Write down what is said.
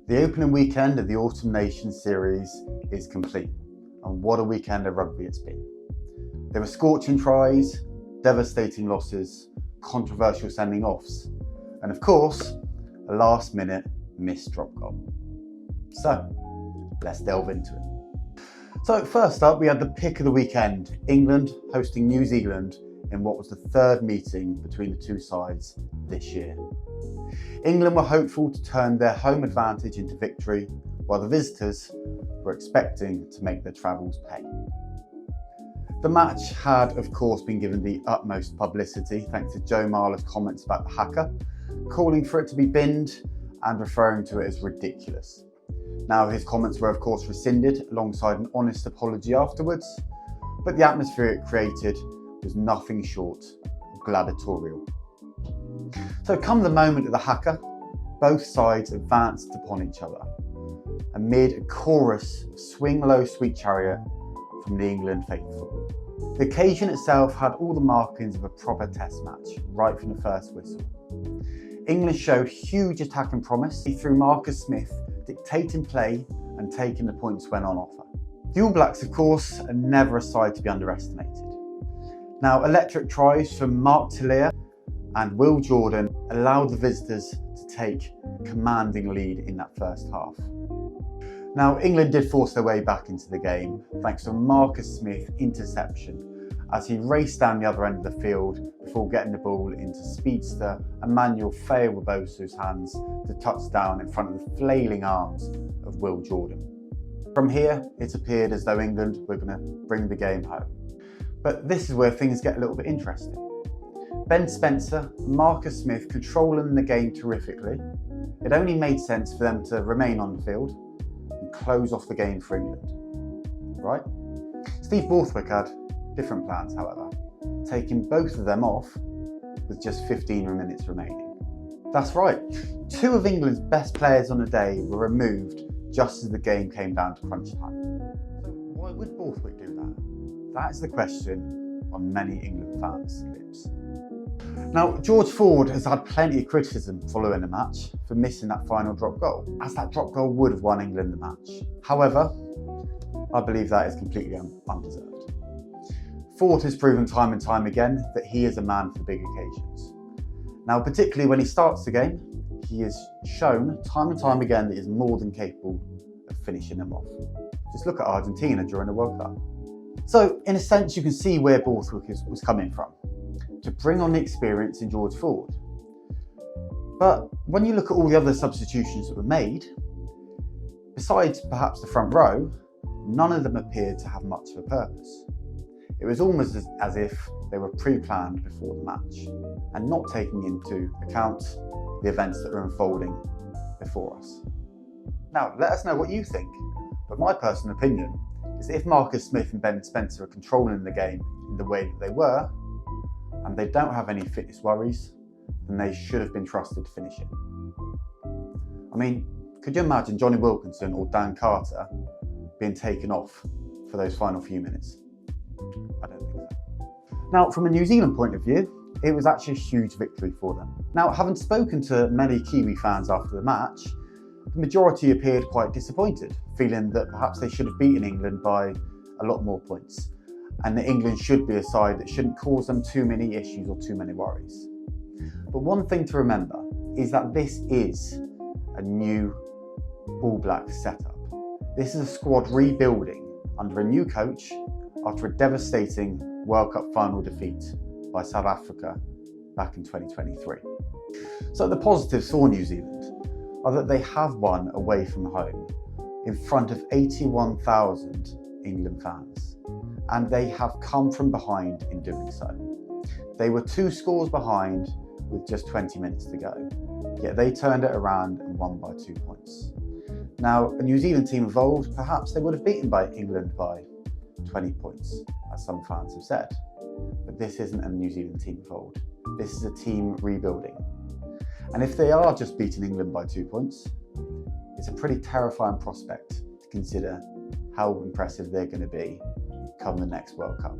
The opening weekend of the Autumn Nations series is complete, and what a weekend of rugby it's been. There were scorching tries, devastating losses, controversial sending offs, and of course, a last minute missed drop goal. So, let's delve into it. So first up, we had the pick of the weekend, England hosting New Zealand in what was the third meeting between the two sides this year. England were hopeful to turn their home advantage into victory, while the visitors were expecting to make their travels pay. The match had, of course, been given the utmost publicity thanks to Joe Marler's comments about the haka, calling for it to be binned and referring to it as ridiculous. Now, his comments were, of course, rescinded alongside an honest apology afterwards, but the atmosphere it created was nothing short of gladiatorial. So come the moment of the haka, both sides advanced upon each other, amid a chorus of Swing Low Sweet Chariot from the England faithful. The occasion itself had all the markings of a proper test match, right from the first whistle. England showed huge attacking promise through Marcus Smith dictating play and taking the points when on offer. The All Blacks, of course, are never a side to be underestimated. Now, electric tries from Mark Telea and Will Jordan allowed the visitors to take a commanding lead in that first half. Now, England did force their way back into the game thanks to a Marcus Smith interception as he raced down the other end of the field before getting the ball into speedster Emmanuel Feobosu's hands to touch down in front of the flailing arms of Will Jordan. From here, it appeared as though England were going to bring the game home. But this is where things get a little bit interesting. Ben Spencer and Marcus Smith controlling the game terrifically. It only made sense for them to remain on the field and close off the game for England, right? Steve Borthwick had different plans, however, taking both of them off with just 15 minutes remaining. That's right, two of England's best players on the day were removed just as the game came down to crunch time. So why would Borthwick do that? That is the question on many England fans' lips. Now, George Ford has had plenty of criticism following the match for missing that final drop goal, as that drop goal would have won England the match. However, I believe that is completely undeserved. Ford has proven time and time again that he is a man for big occasions. Now, particularly when he starts the game, he has shown time and time again that he is more than capable of finishing them off. Just look at Argentina during the World Cup. So, in a sense, you can see where Borthwick was coming from, to bring on the experience in George Ford. But when you look at all the other substitutions that were made, besides perhaps the front row, none of them appeared to have much of a purpose. It was almost as if they were pre-planned before the match and not taking into account the events that are unfolding before us. Now, let us know what you think, but my personal opinion is that if Marcus Smith and Ben Spencer are controlling the game in the way that they were, and they don't have any fitness worries, then they should have been trusted to finish it. I mean, could you imagine Johnny Wilkinson or Dan Carter being taken off for those final few minutes? I don't think so. Now, from a New Zealand point of view, it was actually a huge victory for them. Now, having spoken to many Kiwi fans after the match, the majority appeared quite disappointed, feeling that perhaps they should have beaten England by a lot more points, and that England should be a side that shouldn't cause them too many issues or too many worries. But one thing to remember is that this is a new All Black setup. This is a squad rebuilding under a new coach after a devastating World Cup final defeat by South Africa back in 2023. So the positives for New Zealand are that they have won away from home in front of 81,000 England fans, and they have come from behind in doing so. They were 2 scores behind with just 20 minutes to go, yet they turned it around and won by 2 points. Now, a New Zealand team evolved, perhaps they would have beaten by England by 20 points, as some fans have said. But this isn't a New Zealand team evolved. This is a team rebuilding. And if they are just beating England by 2 points, it's a pretty terrifying prospect to consider how impressive they're going to be come the next World Cup.